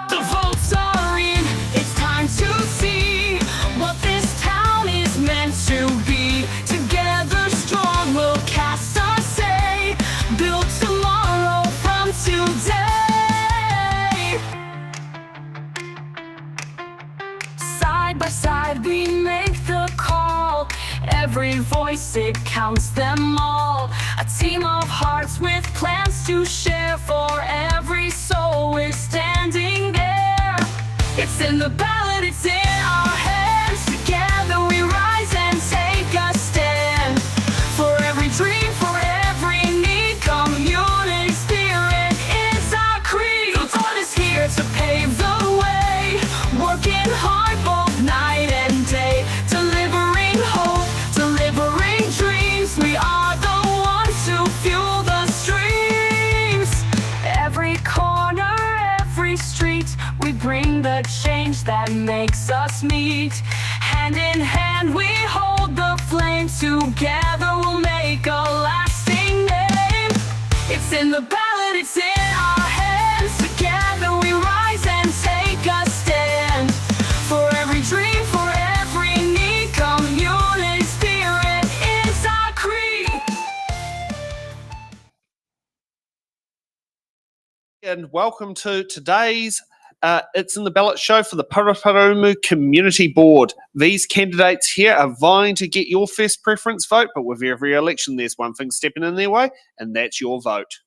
The votes are in, it's time to see what this town is meant to be. Together strong we'll cast our say, build tomorrow from today. Side by side we make the call, every voice it counts them all. A team of hearts with plans to share, for every soul we're standing there. It's in the ballot, it's in our hands. Together we rise and take a stand. For every dream, for every need, community spirit is our creed. The Lord is here to pave the way, working hard both night and day, delivering hope, delivering dreams. We are the ones who fuel the streams. Every corner, every street, we bring the change that makes us meet. Hand in hand we hold the flame, together we'll make a lasting name. It's in the ballot, it's in our hands. Together we rise and take a stand. For every dream, for every need, community spirit is our creed. And welcome to today's It's in the Ballot show for the Paraparaumu Community Board. These candidates here are vying to get your first preference vote, but with every election there's one thing stepping in their way, and that's your vote.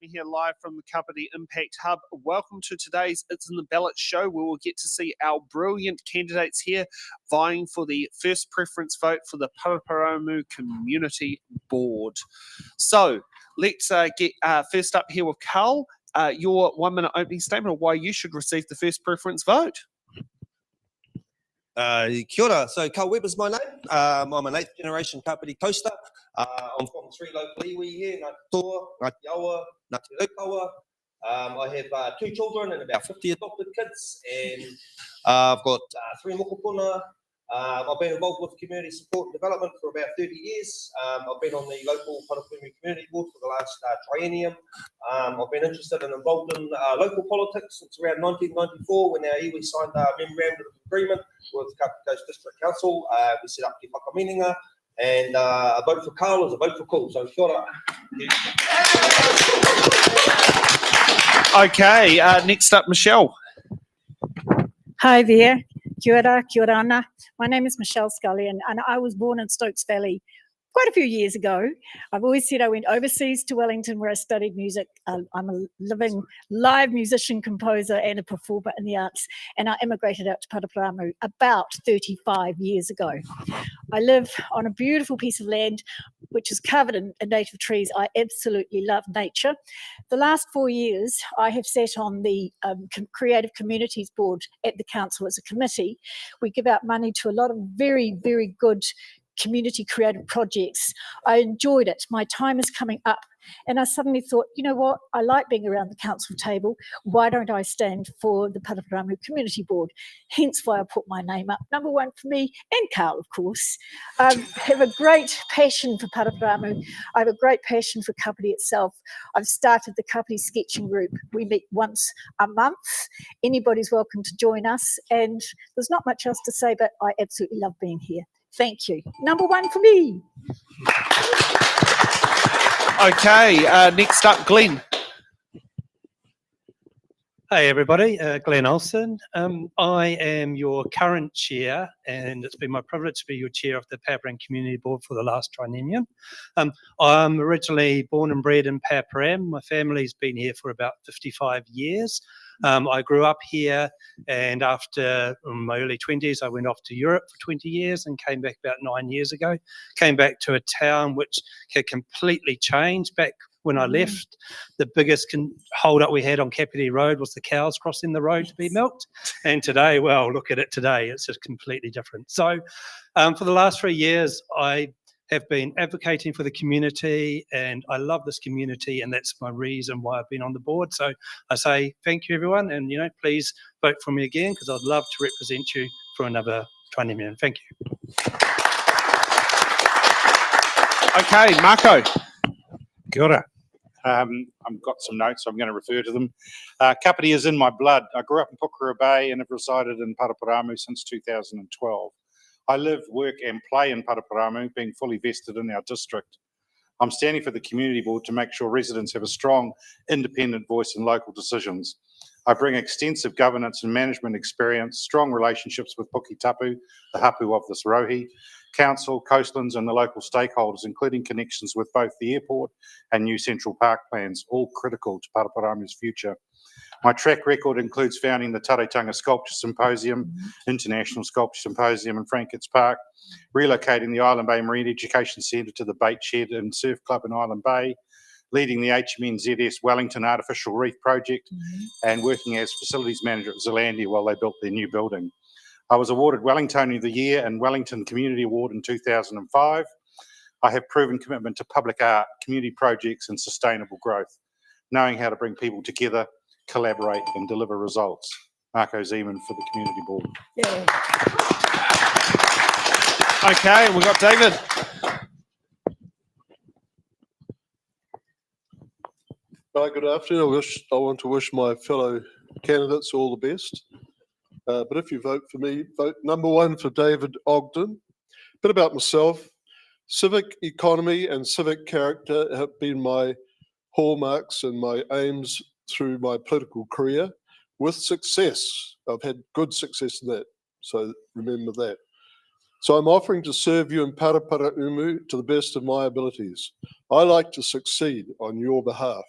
Here live from the Kapiti Impact Hub. Welcome to today's It's in the Ballot show, where we'll get to see our brilliant candidates here vying for the first preference vote for the Paraparaumu Community Board. So let's get first up here with Carl. Your 1 minute opening statement of why you should receive the first preference vote. Kia ora. So Carl Webb is my name. I'm an 8th generation Kapiti coaster. I'm from 3 local iwi here, Ngāti Toa, Ngāti Awa, Ngāti Raukawa. I have 2 children and about 50 adopted kids, and I've got 3 mokopuna. I've been involved with community support and development for about 30 years. I've been on the local Paraparaumu Community Board for the last triennium. I've been interested and involved in local politics since around 1994, when our iwi signed a memorandum of agreement with Kapiti Coast District Council. We set up Te Whakamininga, and a vote for Carl is a vote for cool. So kia ora. Okay, next up, Michelle. Hi there, kia ora ana. My name is Michelle Scully, and I was born in Stokes Valley quite a few years ago. I've always said I went overseas to Wellington, where I studied music. I'm a living live musician, composer, and a performer in the arts, and I immigrated out to Paraparaumu about 35 years ago. I live on a beautiful piece of land which is covered in native trees. I absolutely love nature. The last 4 years, I have sat on the Creative Communities Board at the council as a committee. We give out money to a lot of very, very good community creative projects. I enjoyed it. My time is coming up. And I suddenly thought, you know what, I like being around the council table. Why don't I stand for the Paraparaumu Community Board? Hence why I put my name up. Number one for me, and Carl, of course. I have a great passion for Paraparaumu. I have a great passion for Kapiti itself. I've started the Kapiti Sketching Group. We meet once a month. Anybody's welcome to join us. And there's not much else to say, but I absolutely love being here. Thank you. Number one for me. Okay, next up, Glenn. Hey everybody, Glenn Olsen. I am your current chair, and it's been my privilege to be your chair of the Paraparaumu Community Board for the last triennium. I'm originally born and bred in Paraparaumu. My family's been here for about 55 years. I grew up here, and after my early 20s, I went off to Europe for 20 years and came back about 9 years ago. Came back to a town which had completely changed. Back when I left, the biggest hold up we had on Kapiti Road was the cows crossing the road to be milked. And today, well, look at it today, it's just completely different. So for the last 3 years, I have been advocating for the community, and I love this community, and that's my reason why I've been on the board. So I say thank you, everyone, and please vote for me again, because I'd love to represent you for another triennium. Thank you. Okay, Marco. Kia ora. I've got some notes, so I'm going to refer to them. Kapiti is in my blood. I grew up in Pukera Bay and have resided in Paraparaumu since 2012. I live, work and play in Paraparaumu, being fully vested in our district. I'm standing for the community board to make sure residents have a strong, independent voice in local decisions. I bring extensive governance and management experience, strong relationships with Puki Tapu, the hapu of this rohi, council, coastlands and the local stakeholders, including connections with both the airport and new Central Park plans, all critical to Paraparaumu's future. My track record includes founding the Taretanga Sculpture Symposium, International Sculpture Symposium in Franketts Park, relocating the Island Bay Marine Education Centre to the Bait Shed and Surf Club in Island Bay, leading the HMNZS Wellington Artificial Reef Project, and working as facilities manager at Zealandia while they built their new building. I was awarded Wellingtonian of the Year and Wellington Community Award in 2005. I have proven commitment to public art, community projects and sustainable growth, knowing how to bring people together, collaborate and deliver results. Marco Zeman for the Community Board. Yeah. Okay, we've got David. Hi, good afternoon. I want to wish my fellow candidates all the best. But if you vote for me, vote number one for David Ogden. A bit about myself. Civic economy and civic character have been my hallmarks and my aims through my political career, with success. I've had good success in that, so remember that. So I'm offering to serve you in Paraparaumu to the best of my abilities. I like to succeed on your behalf.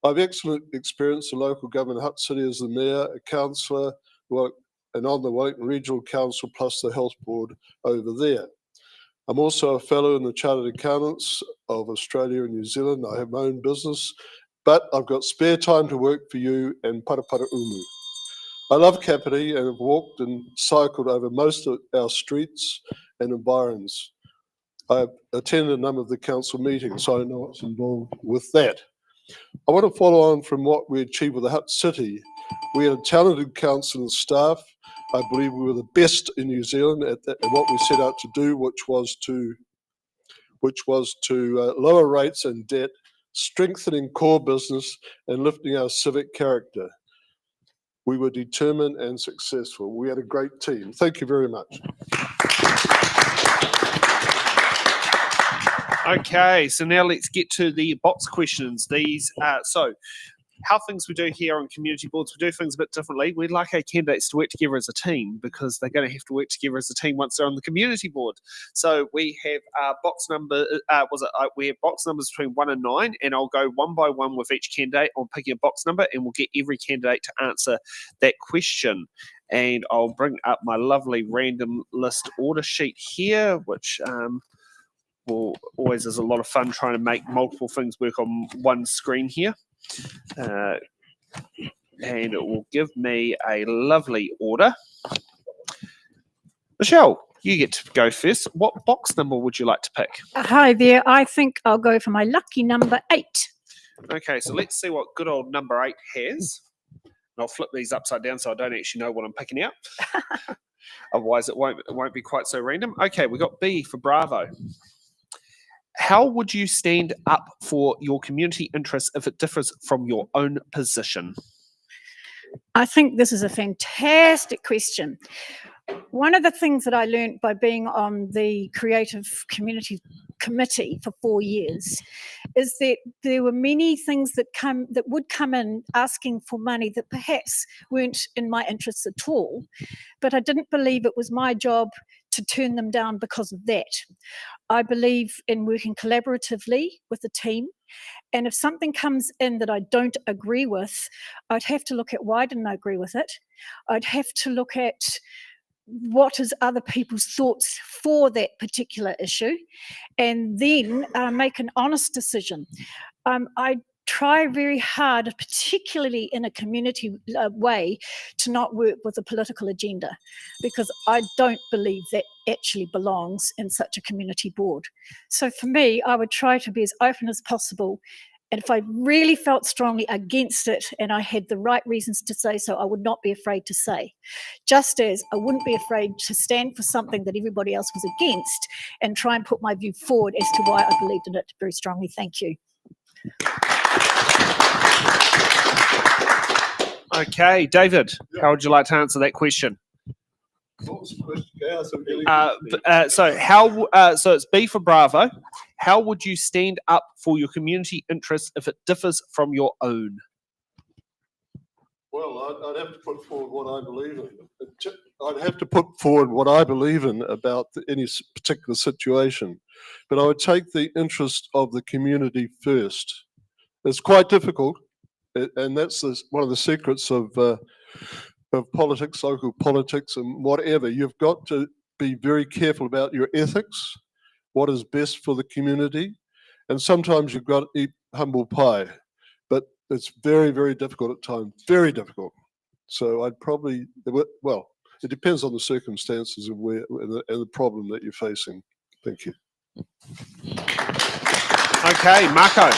I've excellent experience in local government, Hutt City as the mayor, a councillor, and on the Wellington Regional Council plus the health board over there. I'm also a fellow in the Chartered Accountants of Australia and New Zealand. I have my own business, but I've got spare time to work for you and Paraparaumu. I love Kapiti and have walked and cycled over most of our streets and environs. I've attended a number of the council meetings, so I know what's involved with that. I want to follow on from what we achieved with the Hutt City. We had a talented council and staff. I believe we were the best in New Zealand at what we set out to do, which was to lower rates and debt, strengthening core business and lifting our civic character. We were determined and successful. We had a great team. Thank you very much. Okay, so now let's get to the box questions. These so how things we do here on community boards, we do things a bit differently. We'd like our candidates to work together as a team, because they're going to have to work together as a team once they're on the community board. So we have box number, we have box numbers between 1 and 9, and I'll go one by one with each candidate on picking a box number, and we'll get every candidate to answer that question. And I'll bring up my lovely random list order sheet here, which always is a lot of fun trying to make multiple things work on one screen here. And it will give me a lovely order. Michelle, You get to go first. What box number would you like to pick? Hi there. I think I'll go for my lucky number 8. Okay, so let's see what good old number 8 has. And I'll flip these upside down so I don't actually know what I'm picking out. Otherwise, it won't be quite so random. Okay, we got B for Bravo. How would you stand up for your community interests if it differs from your own position? I think this is a fantastic question. One of the things that I learned by being on the Creative Community Committee for 4 years is that there were many things that would come in asking for money that perhaps weren't in my interests at all, but I didn't believe it was my job to turn them down because of that. I believe in working collaboratively with the team, and if something comes in that I don't agree with, I'd have to look at why didn't I agree with it. I'd have to look at what is other people's thoughts for that particular issue, and then make an honest decision. I try very hard, particularly in a community way, to not work with a political agenda, because I don't believe that actually belongs in such a community board. So for me, I would try to be as open as possible. And if I really felt strongly against it and I had the right reasons to say so, I would not be afraid to say. Just as I wouldn't be afraid to stand for something that everybody else was against and try and put my view forward as to why I believed in it very strongly. Thank you. Okay, David, how would you like to answer that question? What was the question? So it's B for Bravo. How would you stand up for your community interests if it differs from your own? Well, I'd have to put forward what I believe in. I'd have to put forward what I believe in about any particular situation, but I would take the interest of the community first. It's quite difficult, and that's one of the secrets of politics, local politics, and whatever. You've got to be very careful about your ethics, what is best for the community, and sometimes you've got to eat humble pie, but it's very, very difficult at times, very difficult. So I'd probably, well, it depends on the circumstances of where and the problem that you're facing. Thank you. Okay, Marco.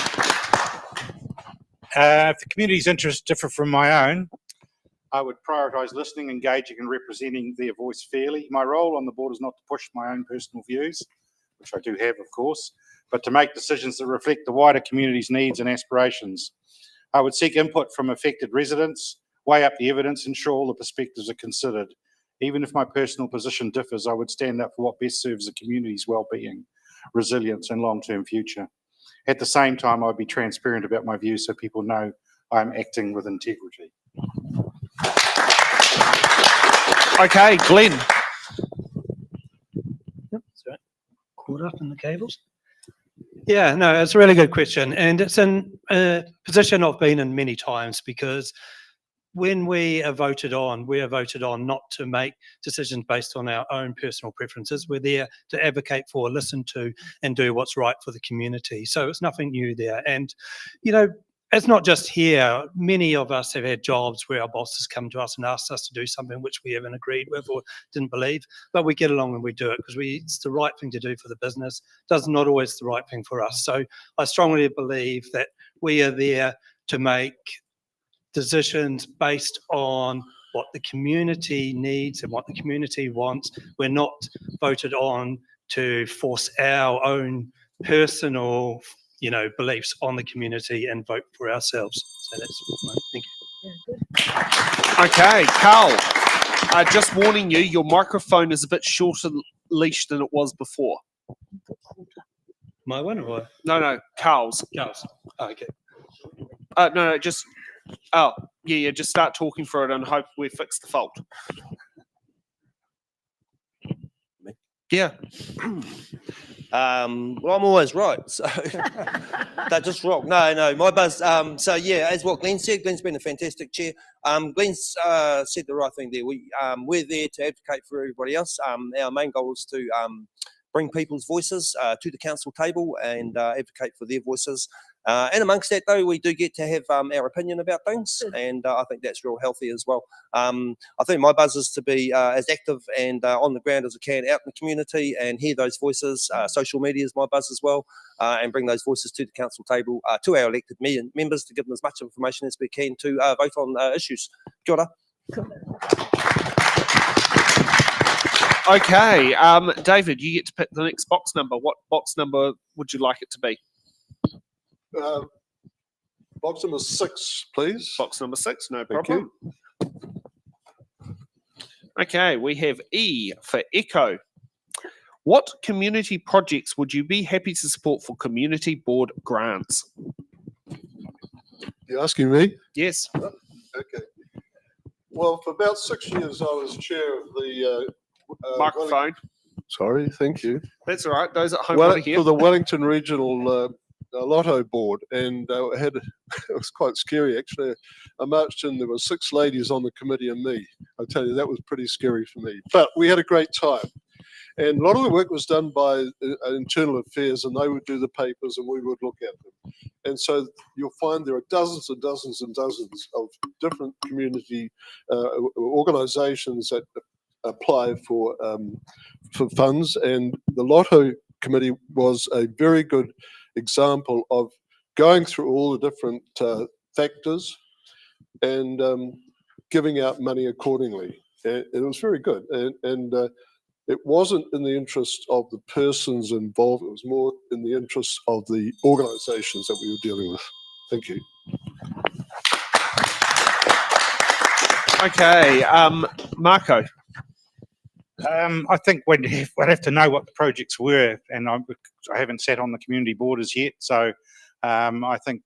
If the community's interests differ from my own, I would prioritise listening, engaging and representing their voice fairly. My role on the board is not to push my own personal views, which I do have, of course, but to make decisions that reflect the wider community's needs and aspirations. I would seek input from affected residents, weigh up the evidence, ensure all the perspectives are considered. Even if my personal position differs, I would stand up for what best serves the community's well-being, resilience and long-term future. At the same time, I'd be transparent about my views so people know I'm acting with integrity. Okay, Glenn. Yep, that's right. Caught up in the cables. Yeah, no, it's a really good question. And it's in a position I've been in many times, because when we are voted on not to make decisions based on our own personal preferences. We're there to advocate for, listen to, and do what's right for the community. So it's nothing new there. And, you know, it's not just here. Many of us have had jobs where our bosses come to us and ask us to do something which we haven't agreed with or didn't believe, but we get along and we do it because it's the right thing to do for the business. Does not always the right thing for us. So I strongly believe that we are there to make decisions based on what the community needs and what the community wants. We're not voted on to force our own personal, you know, beliefs on the community and vote for ourselves. So that's my thank you. Okay, Carl. Just warning you, your microphone is a bit shorter leash than it was before. My one or No, Carl's. Carl's? Oh, okay. No, just. Oh, yeah, just start talking for it and hope we fix the fault. Yeah. Well, I'm always right, so that just rock. No, my buzz. So yeah, as what Glenn said, Glenn's been a fantastic chair. Glenn's said the right thing there. We're there to advocate for everybody else. Our main goal is to bring people's voices to the council table and advocate for their voices. And amongst that, though, we do get to have our opinion about things, and I think that's real healthy as well. I think my buzz is to be as active and on the ground as I can out in the community and hear those voices. Social media is my buzz as well, and bring those voices to the council table, to our elected members, to give them as much information as we can to vote on issues. Kia ora. Okay, David, you get to pick the next box number. What box number would you like it to be? Box number 6, please. Box number 6, no Thank problem. Okay, we have E for Echo. What community projects would you be happy to support for community board grants? You asking me? Yes. Okay. Well, for about 6 years, I was chair of the Microphone. Sorry, thank you. That's all right. Those at home want to hear. For the Wellington Regional Lotto Board, and it was quite scary actually. I marched in, there were 6 ladies on the committee and me. I tell you, that was pretty scary for me. But we had a great time. And a lot of the work was done by internal affairs, and they would do the papers and we would look at them. And so you'll find there are dozens and dozens and dozens of different community organisations that apply for funds. And the Lotto Committee was a very good example of going through all the different factors and giving out money accordingly. And it was very good. And it wasn't in the interest of the persons involved, it was more in the interest of the organisations that we were dealing with. Thank you. Okay, Marco. I think we'd have to know what the projects were, and I haven't sat on the community board as yet, so I think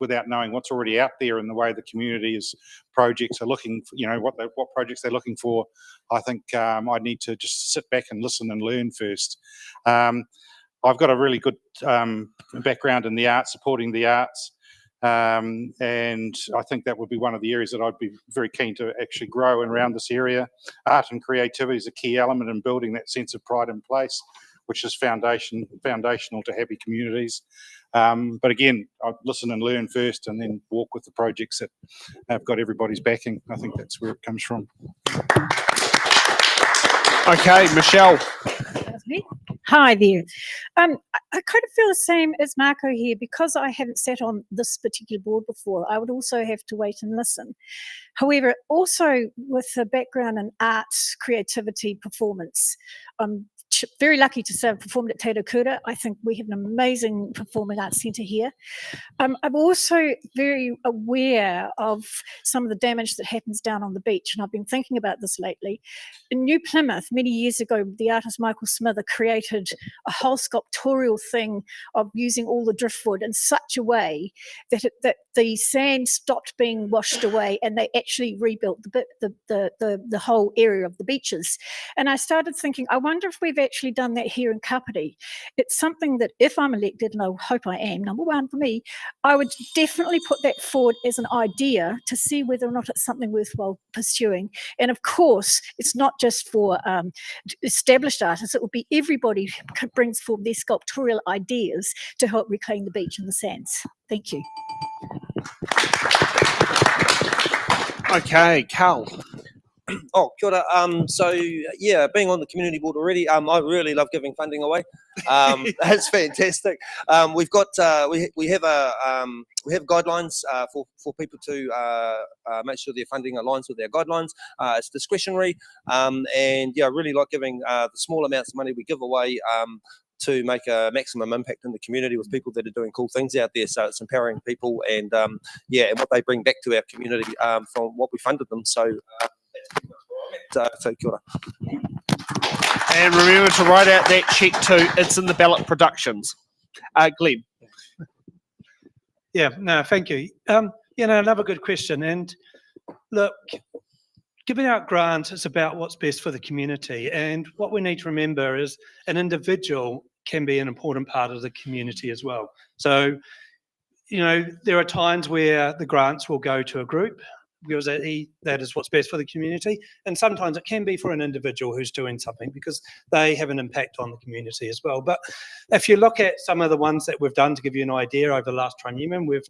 without knowing what's already out there and the way the community's projects are looking, what projects they're looking for, I think I need to just sit back and listen and learn first. I've got a really good background in the arts, supporting the arts, and I think that would be one of the areas that I'd be very keen to actually grow and around this area. Art and creativity is a key element in building that sense of pride in place, which is foundational to happy communities. But again, I'll listen and learn first and then walk with the projects that have got everybody's backing. I think that's where it comes from. Okay, Michelle. Hi there. I kind of feel the same as Marco here. Because I haven't sat on this particular board before, I would also have to wait and listen. However, also with a background in arts, creativity, performance, I'm very lucky to say I've performed at Te Kura. I think we have an amazing performing arts centre here. I'm also very aware of some of the damage that happens down on the beach, and I've been thinking about this lately. In New Plymouth, many years ago, the artist Michael Smither created a whole sculptorial thing of using all the driftwood in such a way that the sand stopped being washed away, and they actually rebuilt the whole area of the beaches. And I started thinking, I wonder if we've actually done that here in Kapiti. It's something that if I'm elected, and I hope I am, number one for me, I would definitely put that forward as an idea to see whether or not it's something worthwhile pursuing. And of course, it's not just for established artists, it would be everybody who brings forward their sculptorial ideas to help reclaim the beach and the sands. Thank you. Okay, Cal. Oh, kia ora. So yeah, being on the community board already, I really love giving funding away. That's fantastic. We've got we have guidelines for people to make sure their funding aligns with their guidelines. It's discretionary, and yeah, I really like giving the small amounts of money we give away to make a maximum impact in the community with people that are doing cool things out there. So it's empowering people, and yeah, and what they bring back to our community from what we funded them. So. So kia ora. And remember to write out that check too. It's in the Ballot Productions. Glenn. Yeah, no, thank you. Another good question. And look, giving out grants is about what's best for the community. And what we need to remember is an individual can be an important part of the community as well. So, there are times where the grants will go to a group, because that is what's best for the community. And sometimes it can be for an individual who's doing something because they have an impact on the community as well. But if you look at some of the ones that we've done, to give you an idea, over the last triennium, we've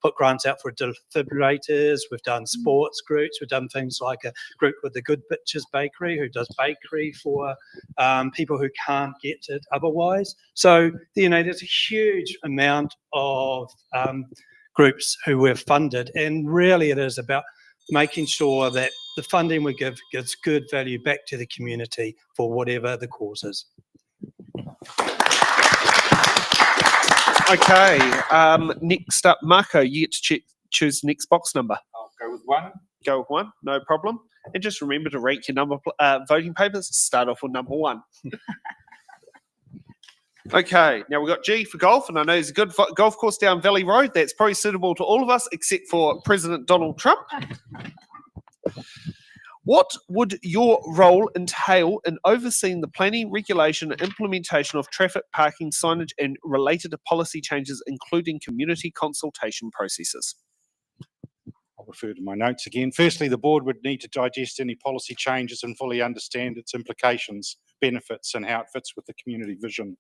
put grants out for defibrillators, we've done sports groups, we've done things like a group with the Good Bitches Bakery who does bakery for people who can't get it otherwise. So, there's a huge amount of groups who we've funded, and really it is about making sure that the funding we give gives good value back to the community for whatever the cause is. Okay, next up, Marco, you get to choose the next box number. I'll go with 1. Go with 1, no problem. And just remember to rank your number voting papers. Start off with number 1. Okay, now we've got G for golf, and I know there's a good golf course down Valley Road that's probably suitable to all of us except for President Donald Trump. What would your role entail in overseeing the planning, regulation, and implementation of traffic, parking, signage, and related policy changes, including community consultation processes? I'll refer to my notes again. Firstly, the board would need to digest any policy changes and fully understand its implications, benefits, and how it fits with the community vision.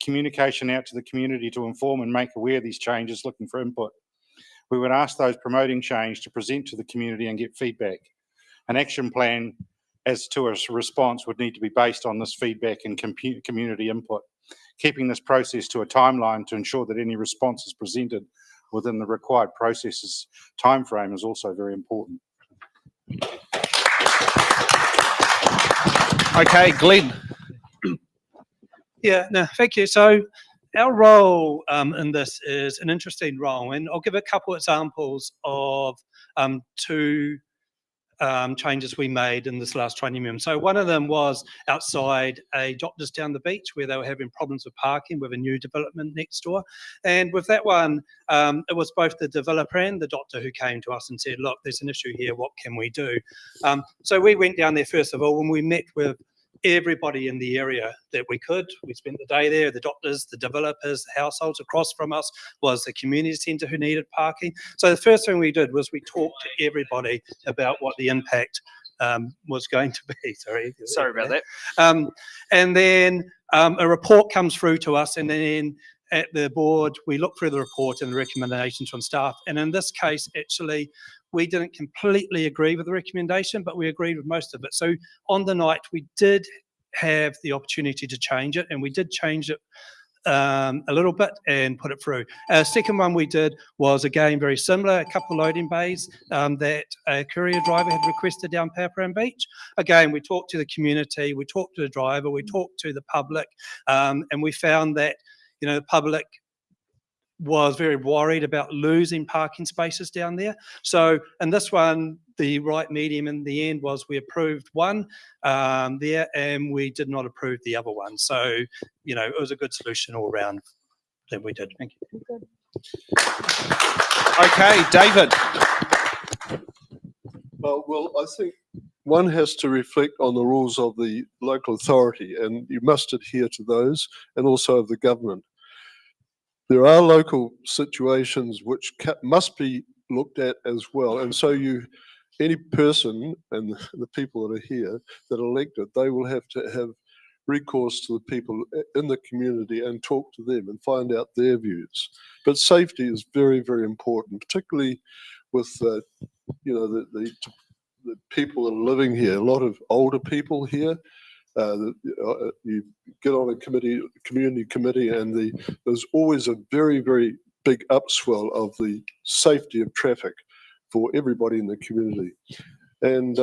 Communication out to the community to inform and make aware of these changes, looking for input. We would ask those promoting change to present to the community and get feedback. An action plan as to a response would need to be based on this feedback and community input. Keeping this process to a timeline to ensure that any response is presented within the required processes timeframe is also very important. Okay, Glenn. Yeah, no, thank you. So our role in this is an interesting role, and I'll give a couple examples of 2 changes we made in this last triennium. So one of them was outside a doctor's down the beach where they were having problems with parking with a new development next door. And with that one, it was both the developer and the doctor who came to us and said, look, there's an issue here, what can we do? So we went down there first of all, and we met with everybody in the area that we could. We spent the day there, the doctors, the developers, the households. Across from us was the community centre who needed parking. So the first thing we did was we talked to everybody about what the impact was going to be. Sorry about that. And then a report comes through to us, and then at the board, we look through the report and the recommendations from staff. And in this case, actually, we didn't completely agree with the recommendation, but we agreed with most of it. So on the night, we did have the opportunity to change it, and we did change it a little bit and put it through. Second one we did was, again, very similar, a couple of loading bays that a courier driver had requested down Paraparaumu Beach. Again, we talked to the community, we talked to the driver, we talked to the public, and we found that the public was very worried about losing parking spaces down there. So in this one, the right medium in the end was we approved one there, and we did not approve the other one. So, it was a good solution all around that we did. Thank you. Okay, David. Well, I think one has to reflect on the rules of the local authority, and you must adhere to those, and also of the government. There are local situations which must be looked at as well, and so any person and the people that are here that are elected, they will have to have recourse to the people in the community and talk to them and find out their views. But safety is very, very important, particularly with the people that are living here. A lot of older people here. You get on a community committee, and there's always a very, very big upswell of the safety of traffic for everybody in the community. And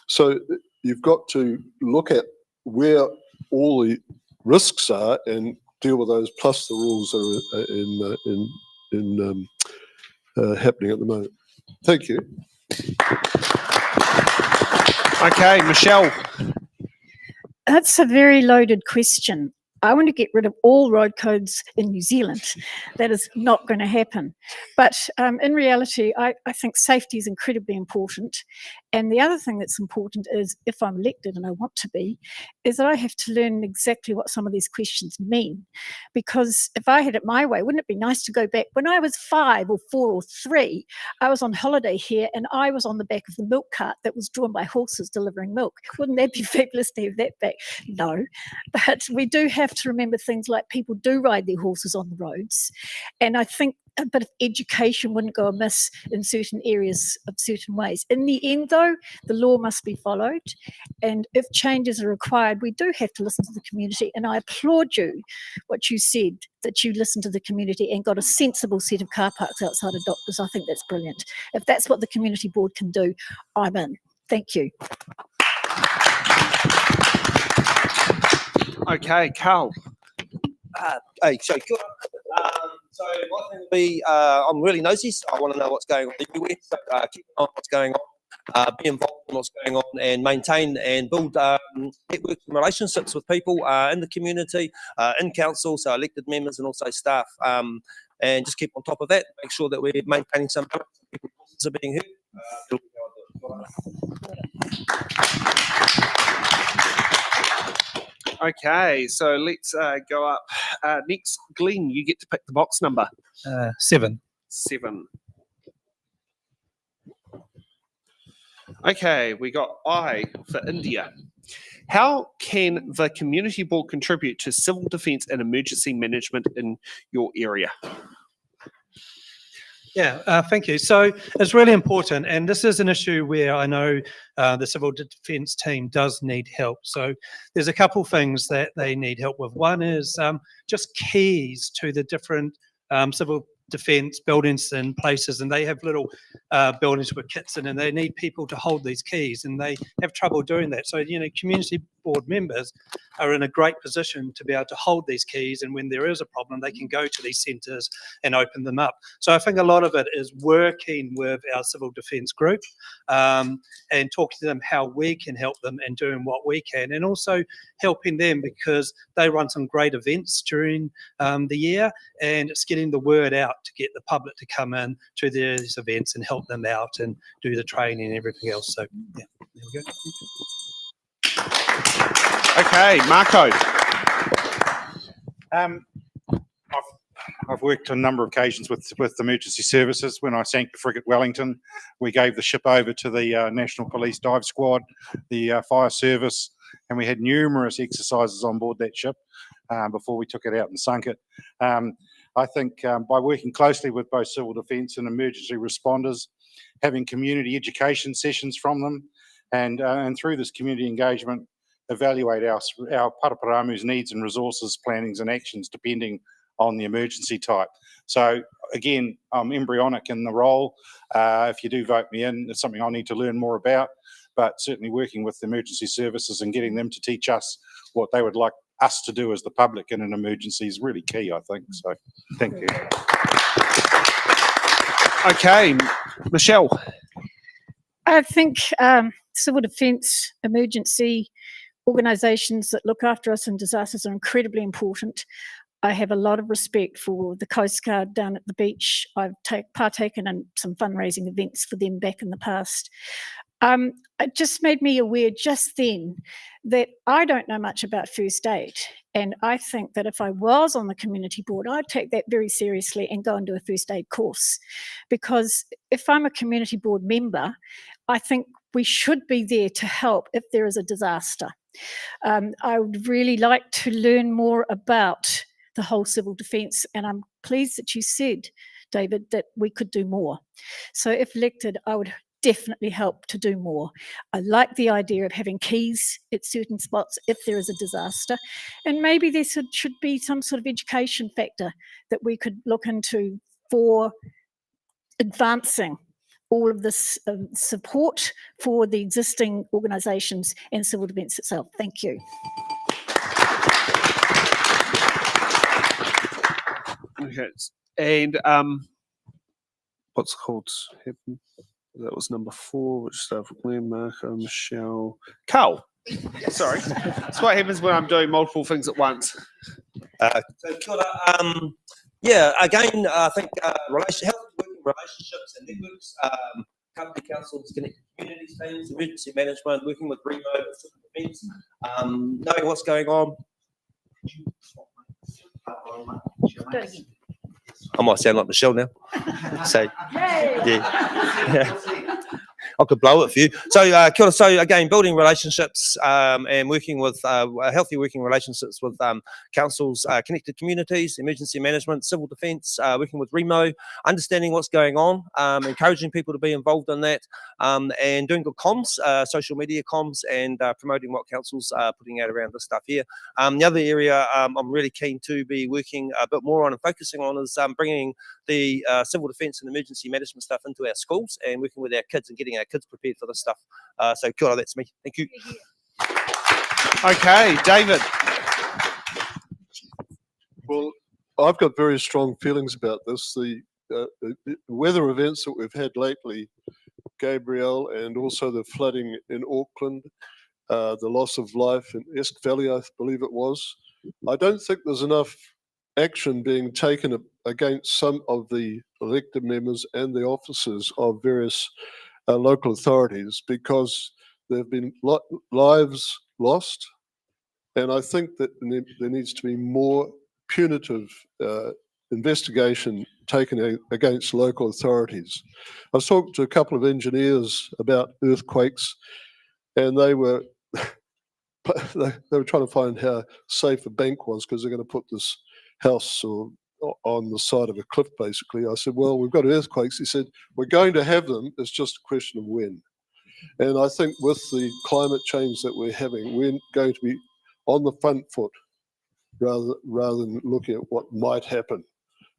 so you've got to look at where all the risks are and deal with those, plus the rules that are happening at the moment. Thank you. Okay, Michelle. That's a very loaded question. I want to get rid of all road codes in New Zealand. That is not going to happen. But in reality, I think safety is incredibly important. And the other thing that's important is, if I'm elected, and I want to be, is that I have to learn exactly what some of these questions mean. Because if I had it my way, wouldn't it be nice to go back? When I was 5 or 4 or 3, I was on holiday here and I was on the back of the milk cart that was drawn by horses delivering milk. Wouldn't that be fabulous to have that back? No, but we do have to remember things like people do ride their horses on the roads. And I think a bit of education wouldn't go amiss in certain areas of certain ways. In the end, though, the law must be followed. And if changes are required, we do have to listen to the community. And I applaud you, what you said, that you listened to the community and got a sensible set of car parks outside of doctors. I think that's brilliant. If that's what the community board can do, I'm in. Thank you. Okay, Carl. Hey, so good. So my thing would be, I'm really nosy, so I want to know what's going on everywhere. So keep an eye on what's going on, be involved in what's going on, and maintain and build networks and relationships with people in the community, in council, so elected members and also staff, and just keep on top of that. Make sure that we're maintaining some people's voices are being heard. Okay, so let's go up. Next, Glenn, you get to pick the box number. 7. 7. Okay, we got I for India. How can the community board contribute to civil defence and emergency management in your area? Yeah, thank you. So it's really important, and this is an issue where I know the civil defence team does need help. So there's a couple things that they need help with. One is just keys to the different civil defence buildings and places, and they have little buildings with kits in, and they need people to hold these keys, and they have trouble doing that. So, you know, community board members are in a great position to be able to hold these keys, and when there is a problem, they can go to these centres and open them up. So I think a lot of it is working with our civil defence group and talking to them how we can help them and doing what we can, and also helping them because they run some great events during the year, and it's getting the word out to get the public to come in to these events and help them out and do the training and everything else. So yeah, there we go. Okay, Marco. I've worked on a number of occasions with emergency services. When I sank the frigate Wellington, we gave the ship over to the National Police Dive Squad, the fire service, and we had numerous exercises on board that ship before we took it out and sunk it. I think by working closely with both civil defence and emergency responders, having community education sessions from them, and through this community engagement, evaluate our Paraparaumu's needs and resources, plannings and actions depending on the emergency type. So again, I'm embryonic in the role. If you do vote me in, it's something I'll need to learn more about, but certainly working with the emergency services and getting them to teach us what they would like us to do as the public in an emergency is really key, I think. So thank you. Okay, Michelle. I think civil defence, emergency organisations that look after us in disasters are incredibly important. I have a lot of respect for the Coast Guard down at the beach. I've partaken in some fundraising events for them back in the past. It just made me aware just then that I don't know much about first aid. And I think that if I was on the community board, I'd take that very seriously and go and do a first aid course. Because if I'm a community board member, I think we should be there to help if there is a disaster. I would really like to learn more about the whole civil defence, and I'm pleased that you said, David, that we could do more. So if elected, I would definitely help to do more. I like the idea of having keys at certain spots if there is a disaster, and maybe there should be some sort of education factor that we could look into for advancing all of this support for the existing organisations and civil defence itself. Thank you. Okay, and what's it called? That was number 4, which started with Glenn, Marco, Michelle, Carl. Sorry, that's what happens when I'm doing multiple things at once. Yeah, again, I think working relationships and networks, Kapiti Council's connected communities teams, emergency management, working with remote civil defence, knowing what's going on. I might sound like Michelle now. So, yeah. I could blow it for you. So, kia ora. So again, building relationships and working with healthy working relationships with councils, connected communities, emergency management, civil defence, working with Remo, understanding what's going on, encouraging people to be involved in that, and doing good comms, social media comms, and promoting what councils are putting out around this stuff here. The other area I'm really keen to be working a bit more on and focusing on is bringing the civil defence and emergency management stuff into our schools and working with our kids and getting our kids prepared for this stuff. So kia ora, that's me. Thank you. Okay, David. Well, I've got very strong feelings about this. The weather events that we've had lately, Gabrielle, and also the flooding in Auckland, the loss of life in Esk Valley, I believe it was. I don't think there's enough action being taken against some of the elected members and the officers of various local authorities, because there have been lives lost, and I think that there needs to be more punitive investigation taken against local authorities. I was talking to a couple of engineers about earthquakes, and they were they were trying to find how safe a bank was, because they're going to put this house on the side of a cliff, basically. I said, well, we've got earthquakes. He said, we're going to have them. It's just a question of when. And I think with the climate change that we're having, we're going to be on the front foot rather than looking at what might happen.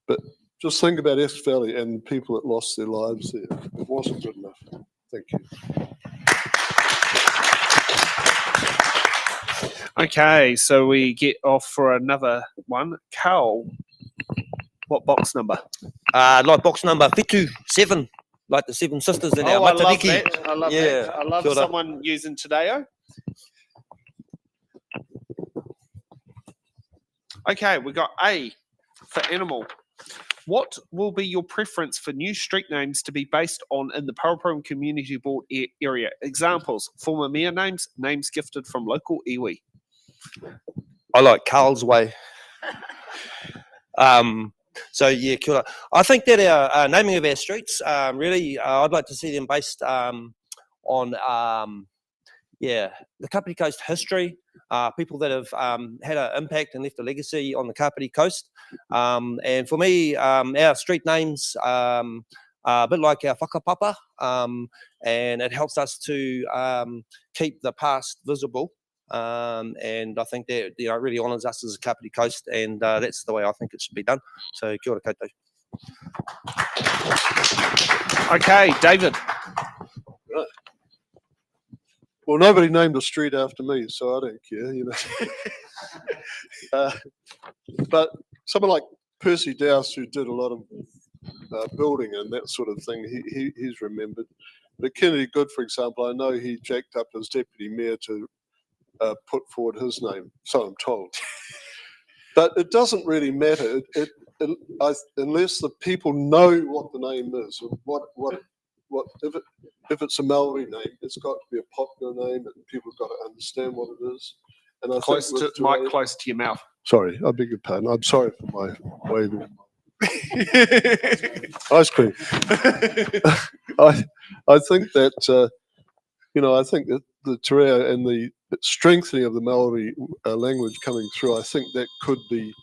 But just think about Esk Valley and people that lost their lives there. It wasn't good enough. Thank you. Okay, so we get off for another one. Carl, what box number? Like box number 7, like the Seven Sisters in our I love Matariki. that. I love Yeah, that. I love kia ora. someone using Tadeo. Okay, we got A for animal. What will be your preference for new street names to be based on in the Paraparaumu Community Board area? Examples: former mayor names, names gifted from local iwi. I like Carl's Way. So yeah, kia ora. I think that our naming of our streets, really, I'd like to see them based on the Kapiti Coast history, people that have had an impact and left a legacy on the Kapiti Coast. And for me, our street names are a bit like our whakapapa, and it helps us to keep the past visible. And I think that it really honours us as a Kapiti Coast, and that's the way I think it should be done. So kia ora koutou. Okay, David. Well, nobody named a street after me, so I don't care, you know. But someone like Percy Dowse, who did a lot of building and that sort of thing, he's remembered. But Kennedy Good, for example, I know he jacked up his deputy mayor to put forward his name, so I'm told. But it doesn't really matter unless the people know what the name is. If it's a Maori name, it's got to be a popular name, and people have got to understand what it is. And I Close to mic, close to your mouth. Sorry, I beg your pardon. I'm sorry for my waving. Ice cream. I think that I think that the te reo and the strengthening of the Maori language coming through, I think that could be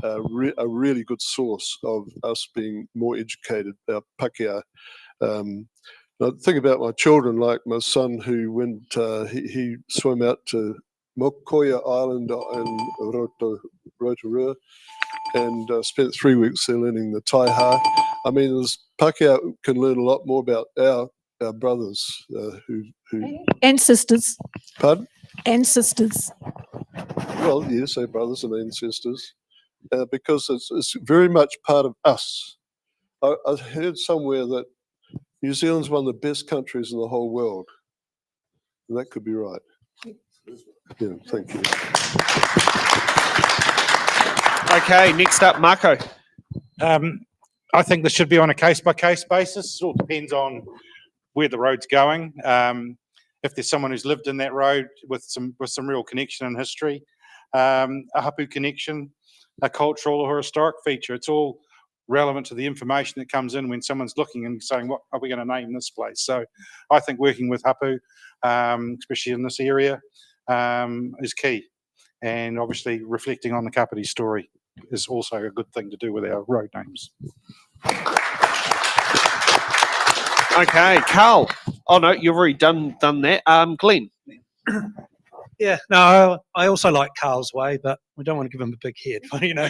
a really good source of us being more educated about Pākehā. I think about my children, like my son who went, he swam out to Mokoia Island in Rotorua and spent 3 weeks there learning the taiha. I mean, Pākehā can learn a lot more about our brothers who And sisters. Pardon? And sisters. Well, yes, our brothers and ancestors, because it's very much part of us. I heard somewhere that New Zealand's one of the best countries in the whole world. And that could be right. Yeah, thank you. Okay, next up, Marco. I think this should be on a case-by-case basis. It all depends on where the road's going. If there's someone who's lived in that road with some real connection and history, a hapu connection, a cultural or historic feature, it's all relevant to the information that comes in when someone's looking and saying, what are we going to name this place? So I think working with hapu, especially in this area, is key. And obviously reflecting on the Kapiti story is also a good thing to do with our road names. Okay, Carl. Oh no, you've already done that. Glenn. Yeah, no, I also like Carl's way, but we don't want to give him a big head, you know.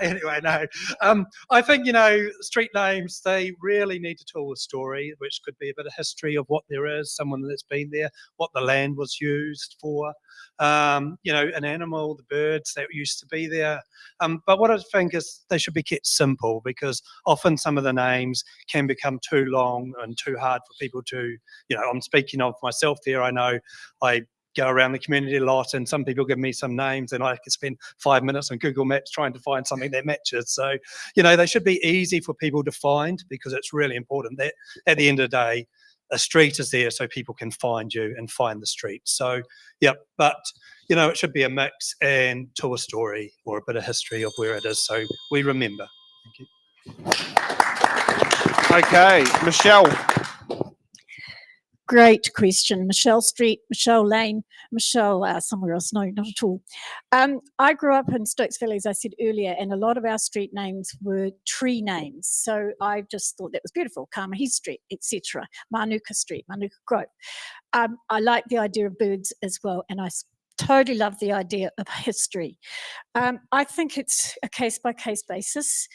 Anyway, no. I think, street names, they really need to tell a story, which could be a bit of history of what there is, someone that's been there, what the land was used for, an animal, the birds that used to be there. But what I think is they should be kept simple, because often some of the names can become too long and too hard for people to, I'm speaking of myself there. I know I go around the community a lot, and some people give me some names and I can spend 5 minutes on Google Maps trying to find something that matches. So, they should be easy for people to find, because it's really important that at the end of the day, a street is there so people can find you and find the street. So, but, it should be a mix and tell a story or a bit of history of where it is so we remember. Thank you. Okay, Michelle. Great question. Michelle Street, Michelle Lane, Michelle somewhere else. No, not at all. I grew up in Stokes Valley, as I said earlier, and a lot of our street names were tree names. So I just thought that was beautiful. Kamahi Street, etc. Manuka Street, Manuka Grove. I like the idea of birds as well, and I totally love the idea of history. I think it's a case-by-case basis.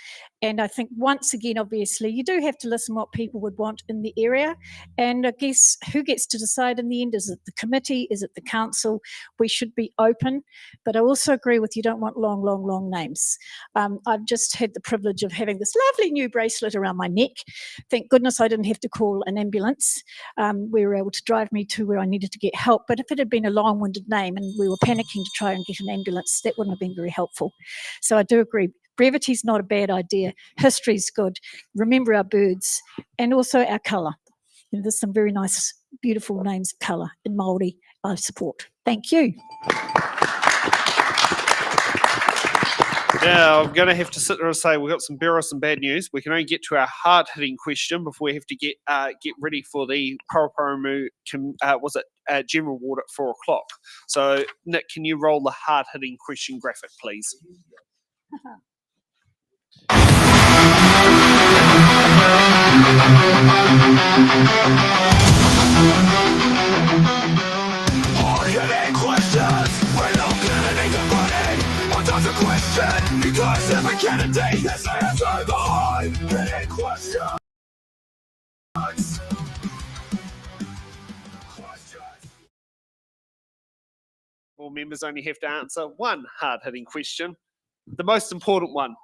And I think, once again, obviously, you do have to listen what people would want in the area. And I guess who gets to decide in the end? Is it the committee? Is it the council? We should be open. But I also agree with you don't want long, long, long names. I've just had the privilege of having this lovely new bracelet around my neck. Thank goodness I didn't have to call an ambulance. We were able to drive me to where I needed to get help. But if it had been a long-winded name and we were panicking to try and get an ambulance, that wouldn't have been very helpful. So I do agree. Brevity is not a bad idea. History is good. Remember our birds and also our colour. There's some very nice, beautiful names of colour in Māori I support. Thank you. Now, I'm going to have to sit there and say we've got some some bad news. We can only get to our hard-hitting question before we have to get ready for the Paraparaumu, general ward at 4 o'clock. So, Nick, can you roll the hard-hitting question graphic, please? Hard-hitting questions. We're not gonna need to put on top of question, because every candidate has to answer the hard-hitting questions. All members only have to answer one hard-hitting question, the most important one.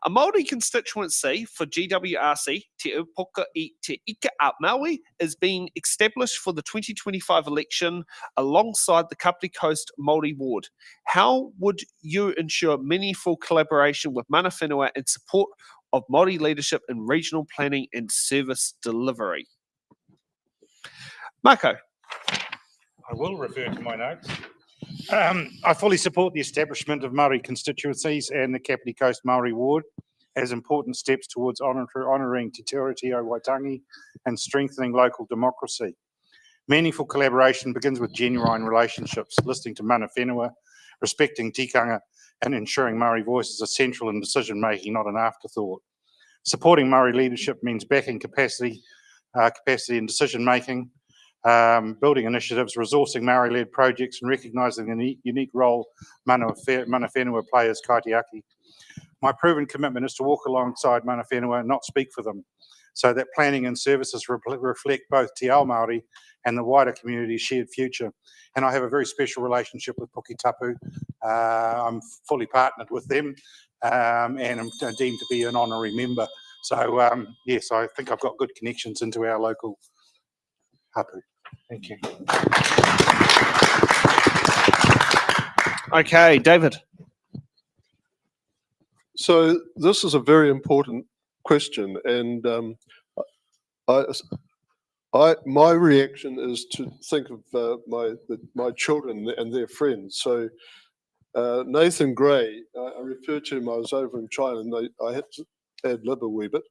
A Māori constituency for GWRC, Te Upoka I Te Ika a Maui, is being established for the 2025 election alongside the Kapiti Coast Māori ward. How would you ensure meaningful collaboration with mana whenua and support of Māori leadership in regional planning and service delivery? Marco. I will refer to my notes. I fully support the establishment of Māori constituencies and the Kapiti Coast Māori ward as important steps towards honouring Te Tirotio Waitangi and strengthening local democracy. Meaningful collaboration begins with genuine relationships, listening to mana whenua, respecting tikanga, and ensuring Māori voice is essential in decision-making, not an afterthought. Supporting Māori leadership means backing capacity in decision-making, building initiatives, resourcing Māori-led projects, and recognising the unique role mana whenua play as kaitiaki. My proven commitment is to walk alongside mana whenua and not speak for them, so that planning and services reflect both Te Ao Māori and the wider community's shared future. And I have a very special relationship with Puki Tapu. I'm fully partnered with them, and I'm deemed to be an honorary member. So yes, I think I've got good connections into our local hapu. Thank you. Okay, David. So this is a very important question, and my reaction is to think of my children and their friends. So Nathan Gray, I referred to him. I was over in China, and I had to ad lib a wee bit,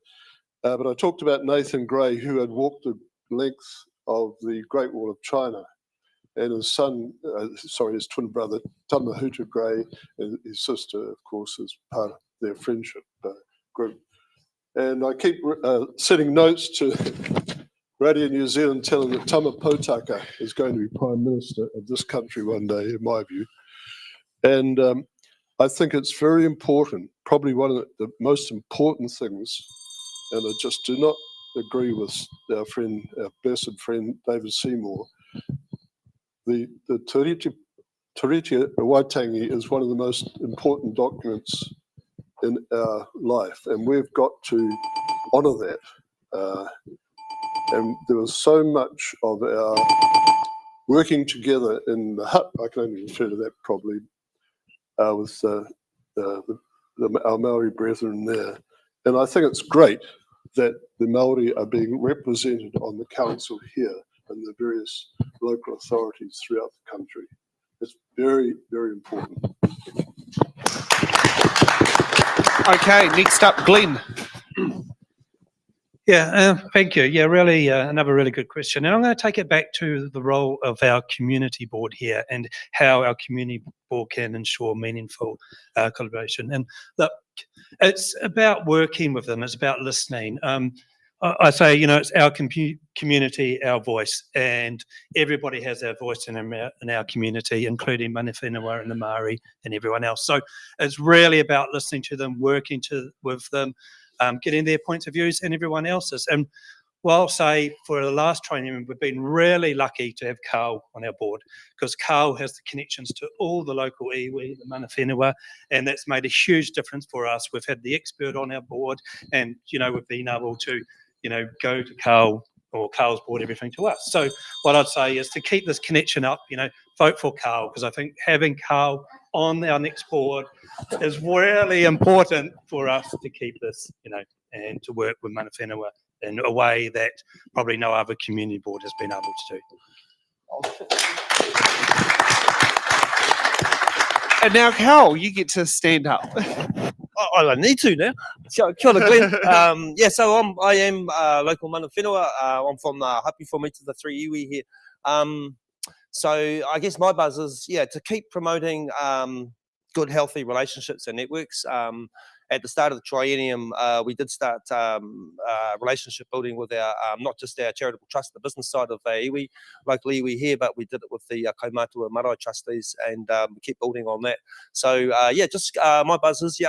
but I talked about Nathan Gray, who had walked the length of the Great Wall of China, and his son, his twin brother Tamahuta Gray, and his sister, of course, is part of their friendship group. And I keep sending notes to Radio New Zealand telling that Tama Potaka is going to be Prime Minister of this country one day, in my view. And I think it's very important, probably one of the most important things, and I just do not agree with our blessed friend, David Seymour. The Tiriti Waitangi is one of the most important documents in our life, and we've got to honour that. And there was so much of our working together in the hut, I can only refer to that probably, with our Maori brethren there. And I think it's great that the Maori are being represented on the council here and the various local authorities throughout the country. It's very, very important. Okay, next up, Glenn. Yeah, thank you. Yeah, really, another really good question. And I'm going to take it back to the role of our community board here and how our community board can ensure meaningful collaboration. And look, it's about working with them. It's about listening. I say, it's our community, our voice, and everybody has their voice in our community, including mana whenua and the Māori and everyone else. So it's really about listening to them, working with them, getting their points of views and everyone else's. And well, I'll say for the last training, we've been really lucky to have Carl on our board, because Carl has the connections to all the local iwi, the mana whenua, and that's made a huge difference for us. We've had the expert on our board, and we've been able to go to Carl or Carl's board everything to us. So what I'd say is to keep this connection up, vote for Carl, because I think having Carl on our next board is really important for us to keep this, and to work with mana whenua in a way that probably no other community board has been able to do. And now, Carl, you get to stand up. I don't need to now. Kia ora, Glenn. So I am local mana whenua. I'm from Hapi for me to the 3 iwi here. So I guess my buzz is, to keep promoting good, healthy relationships and networks. At the start of the triennium, we did start relationship building with our, not just our charitable trust, the business side of iwi, local iwi here, but we did it with the Kaumātua Marae trustees, and we keep building on that. So my buzz is,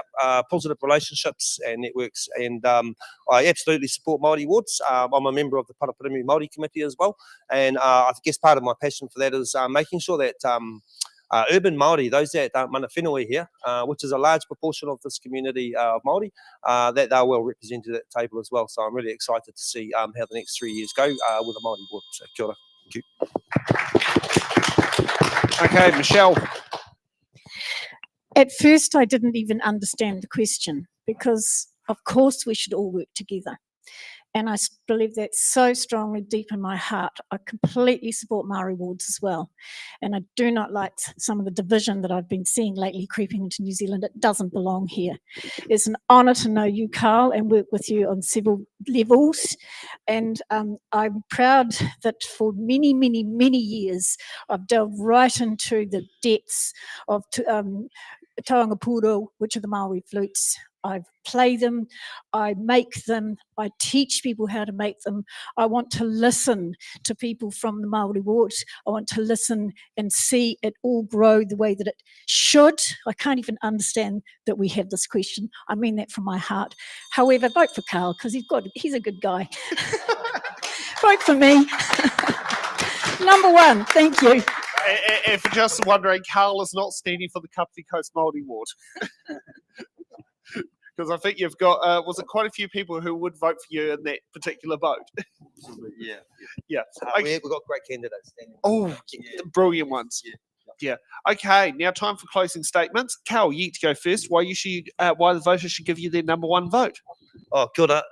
positive relationships and networks, and I absolutely support Māori wards. I'm a member of the Paraparaumu Māori committee as well, and I guess part of my passion for that is making sure that urban Māori, those that aren't mana whenua here, which is a large proportion of this community of Māori, that they're well represented at the table as well. So I'm really excited to see how the next 3 years go with the Māori board. So kia ora. Thank you. Okay, Michelle. At first, I didn't even understand the question, because of course we should all work together. And I believe that so strongly deep in my heart. I completely support Māori wards as well. And I do not like some of the division that I've been seeing lately creeping into New Zealand. It doesn't belong here. It's an honour to know you, Carl, and work with you on several levels. And I'm proud that for many, many, many years, I've delved right into the depths of taonga puro, which are the Māori flutes. I play them, I make them, I teach people how to make them. I want to listen to people from the Māori ward. I want to listen and see it all grow the way that it should. I can't even understand that we have this question. I mean that from my heart. However, vote for Carl, because he's a good guy. Vote for me. Number 1, thank you. If you're just wondering, Carl is not standing for the Kapiti Coast Māori ward. Because I think you've got, was it quite a few people who would vote for you in that particular vote? Yeah. We've got great candidates. Oh, brilliant ones. Yeah. Okay, now time for closing statements. Carl, you get to go first. Why the voters should give you their number 1 vote? Kia ora.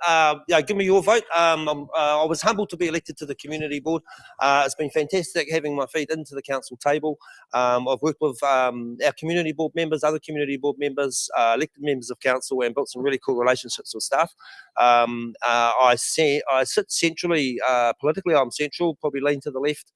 Yeah, give me your vote. I was humbled to be elected to the community board. It's been fantastic having my feet into the council table. I've worked with our community board members, other community board members, elected members of council, and built some really cool relationships with staff. I sit centrally, politically I'm central, probably lean to the left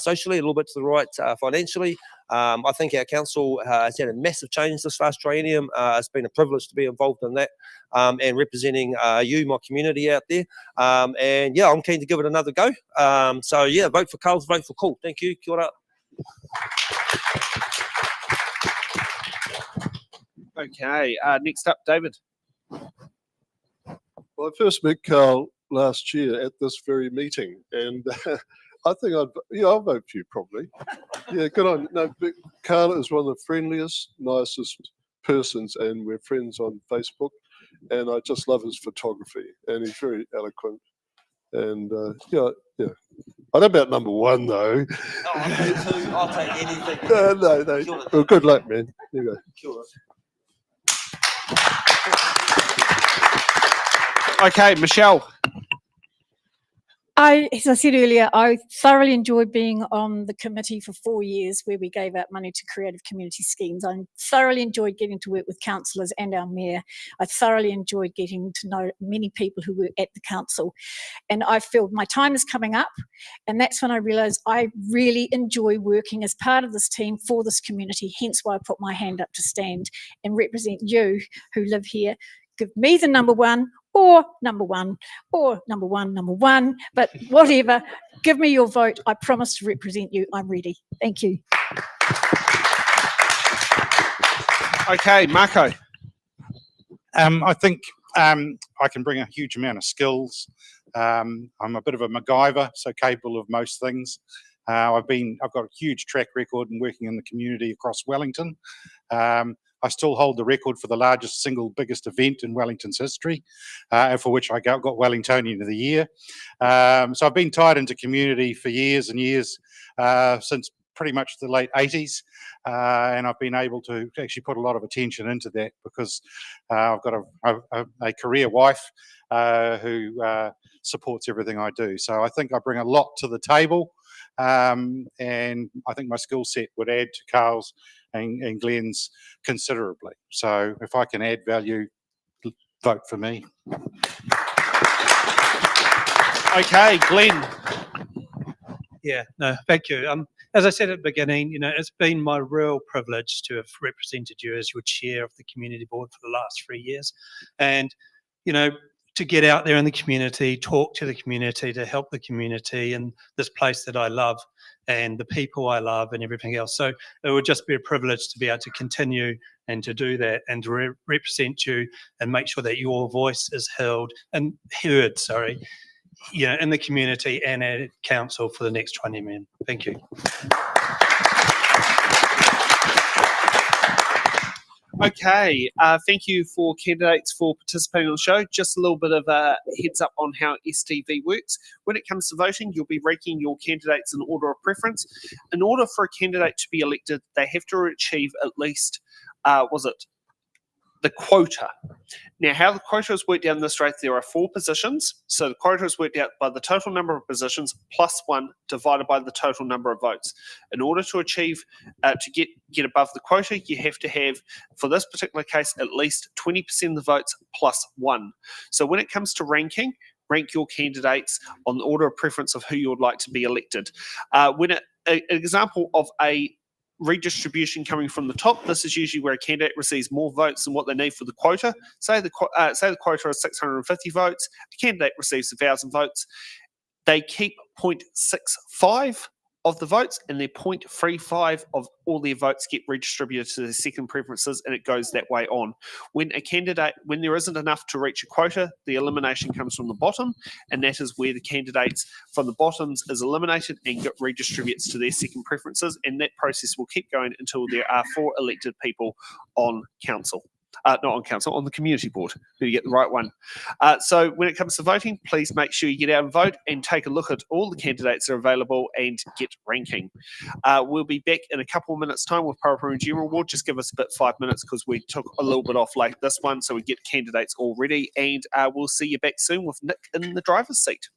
socially, a little bit to the right financially. I think our council has had a massive change this last triennium. It's been a privilege to be involved in that and representing you, my community out there. And yeah, I'm keen to give it another go. So yeah, vote for Carl's, vote for Cool. Thank you. Kia ora. Okay, next up, David. Well, I first met Carl last year at this very meeting, and I think I'll vote for you probably. Yeah, good on you. No, but Carl is one of the friendliest, nicest persons, and we're friends on Facebook. And I just love his photography, and he's very eloquent. And yeah. I don't know about number one though. Oh, I'll take two. I'll take anything. No. Well, good luck, man. There you go. Kia ora. Okay, Michelle. As I said earlier, I thoroughly enjoyed being on the committee for 4 years where we gave out money to creative community schemes. I thoroughly enjoyed getting to work with councillors and our mayor. I thoroughly enjoyed getting to know many people who were at the council. And I feel my time is coming up, and that's when I realised I really enjoy working as part of this team for this community, hence why I put my hand up to stand and represent you who live here. Give me the number one, or number one, or number one, but whatever, give me your vote. I promise to represent you. I'm ready. Thank you. Okay, Marco. I think I can bring a huge amount of skills. I'm a bit of a MacGyver, so capable of most things. I've got a huge track record in working in the community across Wellington. I still hold the record for the largest single biggest event in Wellington's history, for which I got Wellingtonian of the Year. So I've been tied into community for years and years, since pretty much the late 80s, and I've been able to actually put a lot of attention into that because I've got a career wife who supports everything I do. So I think I bring a lot to the table, and I think my skill set would add to Carl's and Glenn's considerably. So if I can add value, vote for me. Okay, Glenn. Yeah, no, thank you. As I said at the beginning, it's been my real privilege to have represented you as your chair of the community board for the last 3 years. And, to get out there in the community, talk to the community, to help the community and this place that I love and the people I love and everything else. So it would just be a privilege to be able to continue and to do that and to represent you and make sure that your voice is heard, in the community and at council for the next 20 men. Thank you. Okay, thank you for candidates for participating on the show. Just a little bit of a heads up on how STV works. When it comes to voting, you'll be ranking your candidates in order of preference. In order for a candidate to be elected, they have to achieve at least, the quota. Now, how the quota is worked out in this rate, there are 4 positions. So the quota is worked out by the total number of positions plus 1 divided by the total number of votes. In order to achieve, to get above the quota, you have to have, for this particular case, at least 20% of the votes plus 1. So when it comes to ranking, rank your candidates on the order of preference of who you would like to be elected. An example of a redistribution coming from the top, this is usually where a candidate receives more votes than what they need for the quota. Say the quota is 650 votes, the candidate receives 1,000 votes. They keep 0.65 of the votes, and their 0.35 of all their votes get redistributed to their second preferences, and it goes that way on. When there isn't enough to reach a quota, the elimination comes from the bottom, and that is where the candidates from the bottoms is eliminated and redistributes to their second preferences, and that process will keep going until there are 4 elected people on council. Not on council, on the community board, who you get the right one. So when it comes to voting, please make sure you get out and vote and take a look at all the candidates that are available and get ranking. We'll be back in a couple of minutes' time with Paraparaumu General Ward. Just give us a bit, 5 minutes, because we took a little bit off late this one, so we get candidates all ready, and we'll see you back soon with Nick in the driver's seat.